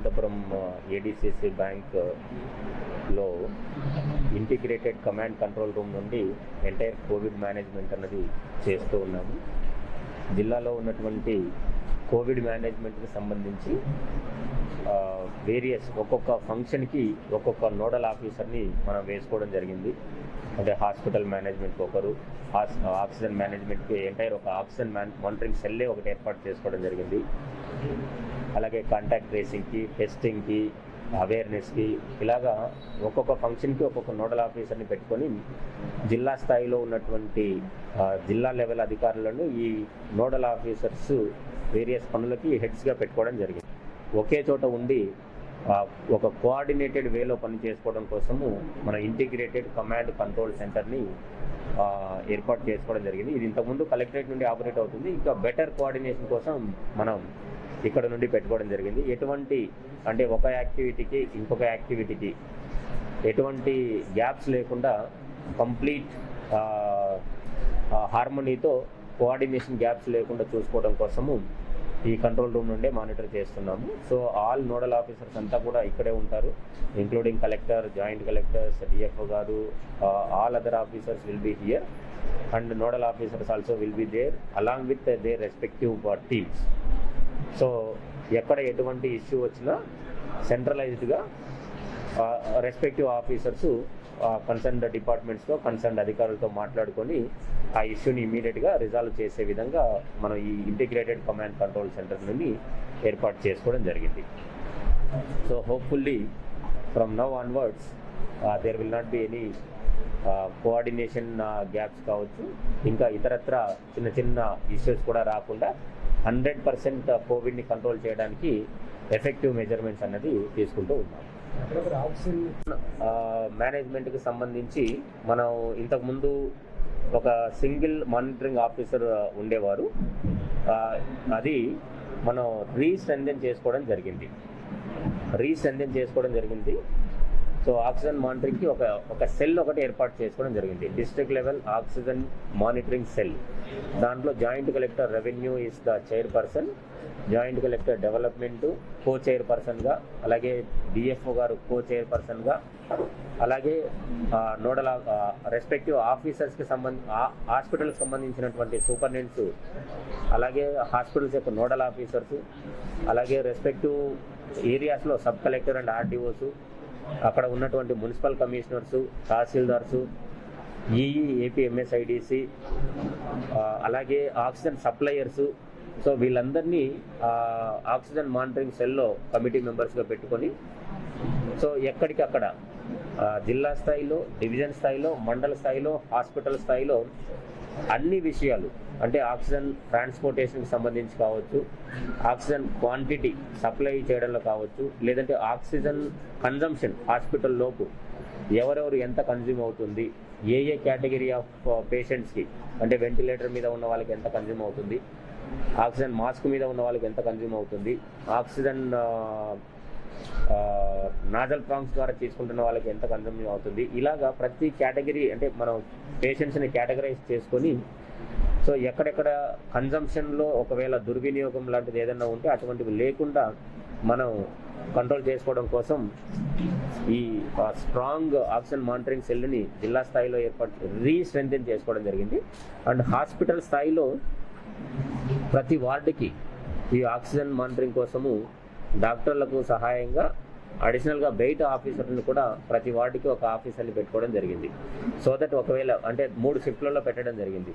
Anantapuram ADCC బ్యాంక్లో integrated command control room నుండి entire Covid management అన్నది చేస్తూ ఉన్నాము. జిల్లాలో ఉన్నటువంటి కోవిడ్ మేనేజ్మెంట్కి సంబంధించి వేరియస్ ఒక్కొక్క ఫంక్షన్కి ఒక్కొక్క నోడల్ ఆఫీసర్ని మనం వేసుకోవడం జరిగింది. అంటే హాస్పిటల్ మేనేజ్మెంట్కి ఒకరు, ఆక్సిజన్ మేనేజ్మెంట్కి ఎంటైర్ ఒక ఆక్సిజన్ మానిటరింగ్ సెల్లే ఒకటి ఏర్పాటు చేసుకోవడం జరిగింది. అలాగే కాంటాక్ట్ ట్రేసింగ్కి, టెస్టింగ్కి, అవేర్నెస్కి ఇలాగా ఒక్కొక్క ఫంక్షన్కి ఒక్కొక్క నోడల్ ఆఫీసర్ని పెట్టుకొని జిల్లా స్థాయిలో ఉన్నటువంటి జిల్లా లెవెల్ అధికారులను ఈ నోడల్ ఆఫీసర్స్ వేరియస్ పనులకి హెడ్స్గా పెట్టుకోవడం జరిగింది. ఒకే చోట ఉండి ఒక కోఆర్డినేటెడ్ వేలో పని చేసుకోవడం కోసము మన ఇంటిగ్రేటెడ్ కమాండ్ కంట్రోల్ సెంటర్ని ఏర్పాటు చేసుకోవడం జరిగింది. ఇది ఇంతకుముందు కలెక్టరేట్ నుండి ఆపరేట్ అవుతుంది. ఇంకా బెటర్ కోఆర్డినేషన్ కోసం మనం ఇక్కడ నుండి పెట్టుకోవడం జరిగింది. ఎటువంటి అంటే ఒక యాక్టివిటీకి ఇంకొక యాక్టివిటీకి ఎటువంటి గ్యాప్స్ లేకుండా కంప్లీట్ హార్మనీతో కోఆర్డినేషన్ గ్యాప్స్ లేకుండా చూసుకోవడం కోసము ఈ కంట్రోల్ రూమ్ నుండే మానిటర్ చేస్తున్నాము. సో ఆల్ నోడల్ ఆఫీసర్స్ అంతా కూడా ఇక్కడే ఉంటారు, including collector, joint collectors, DFO గారు, all other officers will be here and nodal officers also will be there along with their respective teams. So ఎక్కడ ఎటువంటి issue వచ్చినా సెంట్రలైజ్డ్గా రెస్పెక్టివ్ ఆఫీసర్స్ కన్సర్న్డ్ డిపార్ట్మెంట్స్తో, కన్సర్న్డ్ అధికారులతో మాట్లాడుకొని ఆ ఇష్యూని ఇమీడియట్గా రిజాల్వ్ చేసే విధంగా మనం ఈ ఇంటిగ్రేటెడ్ కమాండ్ కంట్రోల్ సెంటర్ నుండి ఏర్పాటు చేసుకోవడం జరిగింది. So hopefully from now onwards there will not be any coordination gaps కావచ్చు, ఇంకా ఇతరత్ర చిన్న చిన్న ఇష్యూస్ కూడా రాకుండా 100% కోవిడ్ని కంట్రోల్ చేయడానికి ఎఫెక్టివ్ మెజర్మెంట్స్ అన్నది తీసుకుంటూ ఉన్నాం. మేనేజ్మెంట్కి సంబంధించి మనం ఇంతకుముందు ఒక సింగిల్ మానిటరింగ్ ఆఫీసర్ ఉండేవారు. అది మనం రీస్ట్రెంథెన్ చేసుకోవడం జరిగింది. సో ఆక్సిజన్ మానిటరింగ్కి ఒక సెల్ ఒకటి ఏర్పాటు చేసుకోవడం జరిగింది, district level oxygen monitoring cell. దాంట్లో joint collector revenue is the chairperson, joint collector development co చైర్పర్సన్గా, అలాగే డిఎఫ్ఓ గారు కో చైర్పర్సన్గా, అలాగే నోడల్ రెస్పెక్టివ్ ఆఫీసర్స్కి హాస్పిటల్కి సంబంధించినటువంటి సూపరింటెండెంట్స్, అలాగే హాస్పిటల్స్ యొక్క నోడల్ ఆఫీసర్స్, అలాగే రెస్పెక్టివ్ ఏరియాస్లో సబ్ కలెక్టర్ అండ్ ఆర్డీఓస్, అక్కడ ఉన్నటువంటి మున్సిపల్ కమిషనర్సు, తహసీల్దార్సు, ఈఈ, ఏపీఎంఎస్ఐడిసి, అలాగే ఆక్సిజన్ సప్లయర్సు. సో వీళ్ళందరినీ ఆక్సిజన్ మానిటరింగ్ సెల్లో కమిటీ మెంబర్స్గా పెట్టుకొని సో ఎక్కడికక్కడ జిల్లా స్థాయిలో, డివిజన్ స్థాయిలో, మండల స్థాయిలో, హాస్పిటల్ స్థాయిలో అన్ని విషయాలు అంటే ఆక్సిజన్ ట్రాన్స్పోర్టేషన్కి సంబంధించి కావచ్చు, ఆక్సిజన్ క్వాంటిటీ సప్లై చేయడంలో కావచ్చు, లేదంటే ఆక్సిజన్ కన్జంప్షన్ హాస్పిటల్ లోపు ఎవరెవరు ఎంత కన్జ్యూమ్ అవుతుంది, ఏ కేటగిరీ ఆఫ్ పేషెంట్స్కి అంటే వెంటిలేటర్ మీద ఉన్న వాళ్ళకి ఎంత కన్జ్యూమ్ అవుతుంది, ఆక్సిజన్ మాస్క్ మీద ఉన్న వాళ్ళకి ఎంత కన్జ్యూమ్ అవుతుంది, ఆక్సిజన్ నాజల్ ప్రాంగ్స్ ద్వారా తీసుకుంటున్న వాళ్ళకి ఎంత కన్జ్యూమ్ అవుతుంది, ఇలాగా ప్రతి కేటగిరీ అంటే మనం పేషెంట్స్ని కేటగరైజ్ చేసుకొని సో ఎక్కడెక్కడ కన్జంప్షన్లో ఒకవేళ దుర్వినియోగం లాంటిది ఏదైనా ఉంటే అటువంటివి లేకుండా మనం కంట్రోల్ చేసుకోవడం కోసం ఈ స్ట్రాంగ్ ఆక్సిజన్ మానిటరింగ్ సెల్ని జిల్లా స్థాయిలో రీస్ట్రెంథెన్ చేసుకోవడం జరిగింది. అండ్ హాస్పిటల్ స్థాయిలో ప్రతి వార్డుకి ఈ ఆక్సిజన్ మానిటరింగ్ కోసము డాక్టర్లకు సహాయంగా అడిషనల్గా బయట ఆఫీసర్ని కూడా ప్రతి వార్డుకి ఒక ఆఫీసర్ని పెట్టుకోవడం జరిగింది. సో దట్ ఒకవేళ అంటే 3 షిఫ్ట్లలో పెట్టడం జరిగింది.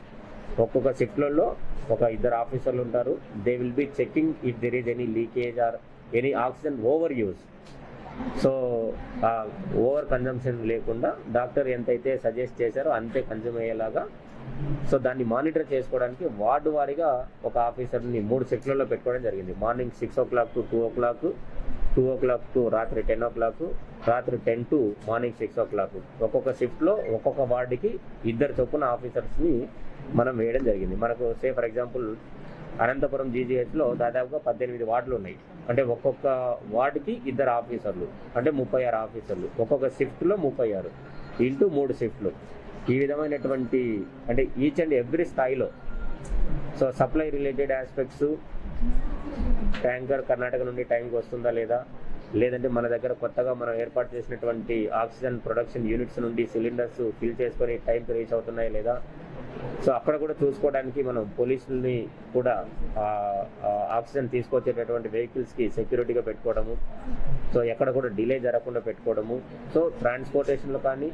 ఒక్కొక్క షిఫ్ట్లలో ఒక 2 ఆఫీసర్లు ఉంటారు. They will be checking if there is any leakage or any oxygen over use. So over consumption లేకుండా డాక్టర్ ఎంతైతే సజెస్ట్ చేశారో అంతే కన్జ్యూమ్ అయ్యేలాగా సో దాన్ని మానిటర్ చేసుకోవడానికి వార్డు వారీగా ఒక ఆఫీసర్ని 3 షిఫ్ట్లలో పెట్టుకోవడం జరిగింది. Morning 6 o'clock to 2 o'clock, 2 o'clock to రాత్రి 10 o'clock, రాత్రి 10 to మార్నింగ్ 6 o'clock. ఒక్కొక్క షిఫ్ట్లో ఒక్కొక్క వార్డుకి 2 చొప్పున ఆఫీసర్స్ని మనం వేయడం జరిగింది. మనకు సే ఫర్ ఎగ్జాంపుల్ అనంతపురం జీజీహెచ్లో దాదాపుగా 18 వార్డులు ఉన్నాయి. అంటే ఒక్కొక్క వార్డుకి 2 ఆఫీసర్లు అంటే 36 ఆఫీసర్లు, ఒక్కొక్క షిఫ్ట్లో 36 ఇంటూ 3 షిఫ్ట్లు. ఈ విధమైనటువంటి అంటే ఈచ్ అండ్ ఎవ్రీ స్థాయిలో so supply related aspects, tanker Karnataka నుండి టైంకి వస్తుందా లేదా, లేదంటే మన దగ్గర కొత్తగా మనం ఏర్పాటు చేసినటువంటి ఆక్సిజన్ ప్రొడక్షన్ యూనిట్స్ నుండి సిలిండర్స్ ఫిల్ చేసుకొని టైంకి రీచ్ అవుతున్నాయి లేదా, సో అక్కడ కూడా చూసుకోవడానికి మనం పోలీసుల్ని కూడా ఆక్సిజన్ తీసుకొచ్చేటటువంటి వెహికల్స్కి సెక్యూరిటీగా పెట్టుకోవడము, సో ఎక్కడ కూడా డిలే జరగకుండా పెట్టుకోవడము. సో ట్రాన్స్పోర్టేషన్లో కానీ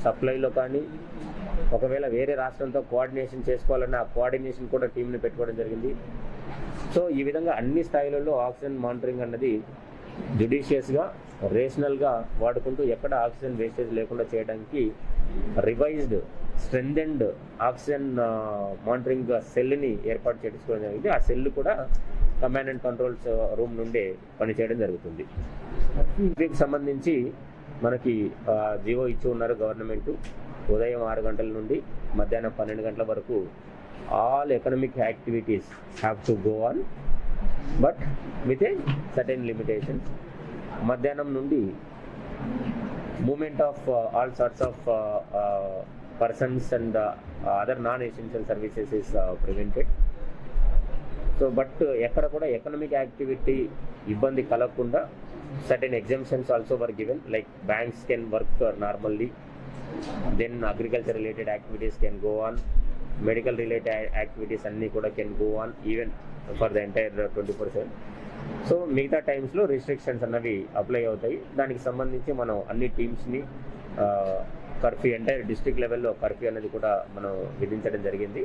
సప్లైలో కానీ ఒకవేళ వేరే రాష్ట్రంతో కోఆర్డినేషన్ చేసుకోవాలన్న ఆ కోఆర్డినేషన్ కూడా టీంని పెట్టుకోవడం జరిగింది. సో ఈ విధంగా అన్ని స్థాయిలలో ఆక్సిజన్ మానిటరింగ్ అన్నది జ్యుడిషియస్గా రేషనల్గా వాడుకుంటూ ఎక్కడ ఆక్సిజన్ వేస్టేజ్ లేకుండా చేయడానికి రివైజ్డ్ స్ట్రెంథెండ్ ఆక్సిజన్ మానిటరింగ్ సెల్ని ఏర్పాటు చేసుకోవడం జరిగింది. ఆ సెల్ కూడా కమాండ్ అండ్ కంట్రోల్స్ రూమ్ నుండే పనిచేయడం జరుగుతుంది. వీటికి సంబంధించి మనకి జీవో ఇచ్చి ఉన్నారు గవర్నమెంట్. ఉదయం 6 గంటల నుండి మధ్యాహ్నం 12 గంటల వరకు all economic activities have to go on, but with a certain limitations. మధ్యాహ్నం నుండి movement of all sorts of persons and other non-essential services is prevented. So but ఎక్కడ కూడా ఎకనామిక్ యాక్టివిటీ ఇబ్బంది కలగకుండా certain exemptions also were given, like banks can work normally, then agriculture related activities can go on, medical related activities అన్నీ కూడా can go on even for the entire 24/7. So మిగతా టైమ్స్లో restrictions అన్నవి apply అవుతాయి. దానికి సంబంధించి మనం అన్ని టీమ్స్ని కర్ఫ్యూ అంటే డిస్ట్రిక్ట్ లెవెల్లో కర్ఫ్యూ అనేది కూడా మనం విధించడం జరిగింది.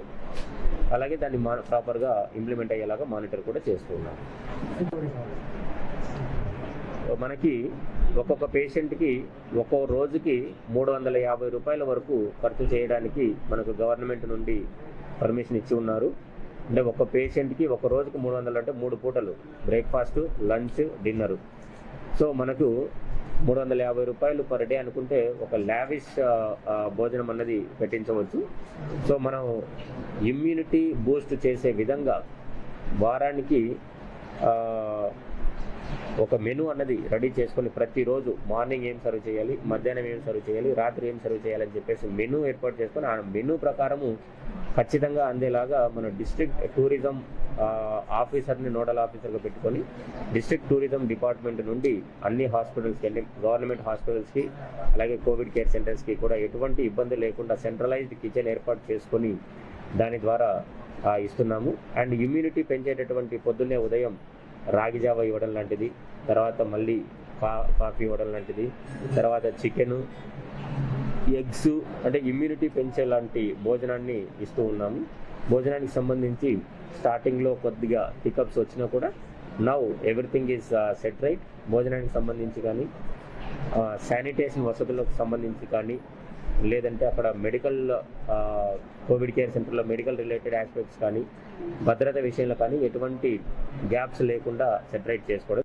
అలాగే దాన్ని ప్రాపర్గా ఇంప్లిమెంట్ అయ్యేలాగా మానిటర్ కూడా చేస్తూ ఉన్నాం. మనకి ఒక్కొక్క పేషెంట్కి ఒక్కో రోజుకి 350 రూపాయల వరకు ఖర్చు చేయడానికి మనకు గవర్నమెంట్ నుండి పర్మిషన్ ఇచ్చి ఉన్నారు. అంటే ఒక పేషెంట్కి ఒక రోజుకి 300 అంటే 3 పూటలు బ్రేక్ఫాస్ట్, లంచ్, డిన్నరు. సో మనకు 350 రూపాయలు పర్ డే అనుకుంటే ఒక లావిష్ భోజనం అన్నది పెట్టించవచ్చు. సో మనం ఇమ్యూనిటీ బూస్ట్ చేసే విధంగా వారానికి ఒక మెనూ అన్నది రెడీ చేసుకొని ప్రతిరోజు మార్నింగ్ ఏం సర్వ్ చేయాలి, మధ్యాహ్నం ఏం సర్వ్ చేయాలి, రాత్రి ఏం సర్వ్ చేయాలని చెప్పేసి మెనూ ఏర్పాటు చేసుకొని ఆ మెనూ ప్రకారము ఖచ్చితంగా అందేలాగా మన డిస్ట్రిక్ట్ టూరిజం ఆఫీసర్ని నోడల్ ఆఫీసర్గా పెట్టుకొని డిస్ట్రిక్ట్ టూరిజం డిపార్ట్మెంట్ నుండి అన్ని హాస్పిటల్స్కి, అన్ని గవర్నమెంట్ హాస్పిటల్స్కి అలాగే కోవిడ్ కేర్ సెంటర్స్కి కూడా ఎటువంటి ఇబ్బంది లేకుండా సెంట్రలైజ్డ్ కిచెన్ ఏర్పాటు చేసుకొని దాని ద్వారా ఇస్తున్నాము. అండ్ ఇమ్యూనిటీ పెంచేటటువంటి పొద్దున్నే ఉదయం రాగి జావ ఇవ్వడం లాంటిది, తర్వాత మళ్ళీ కాఫీ ఇవ్వడం లాంటిది, తర్వాత చికెను, ఎగ్స్, అంటే ఇమ్యూనిటీ పెంచే లాంటి భోజనాన్ని ఇస్తూ ఉన్నాము. భోజనానికి సంబంధించి స్టార్టింగ్లో కొద్దిగా పికప్స్ వచ్చినా కూడా now everything is set right. భోజనానికి సంబంధించి కానీ శానిటేషన్ వసతులకు సంబంధించి కానీ లేదంటే అక్కడ మెడికల్ కోవిడ్ కేర్ సెంటర్లో మెడికల్ రిలేటెడ్ ఆస్పెక్ట్స్ కానీ భద్రత విషయంలో కానీ ఎటువంటి గ్యాప్స్ లేకుండా సెట్ రైట్ చేసుకోవడం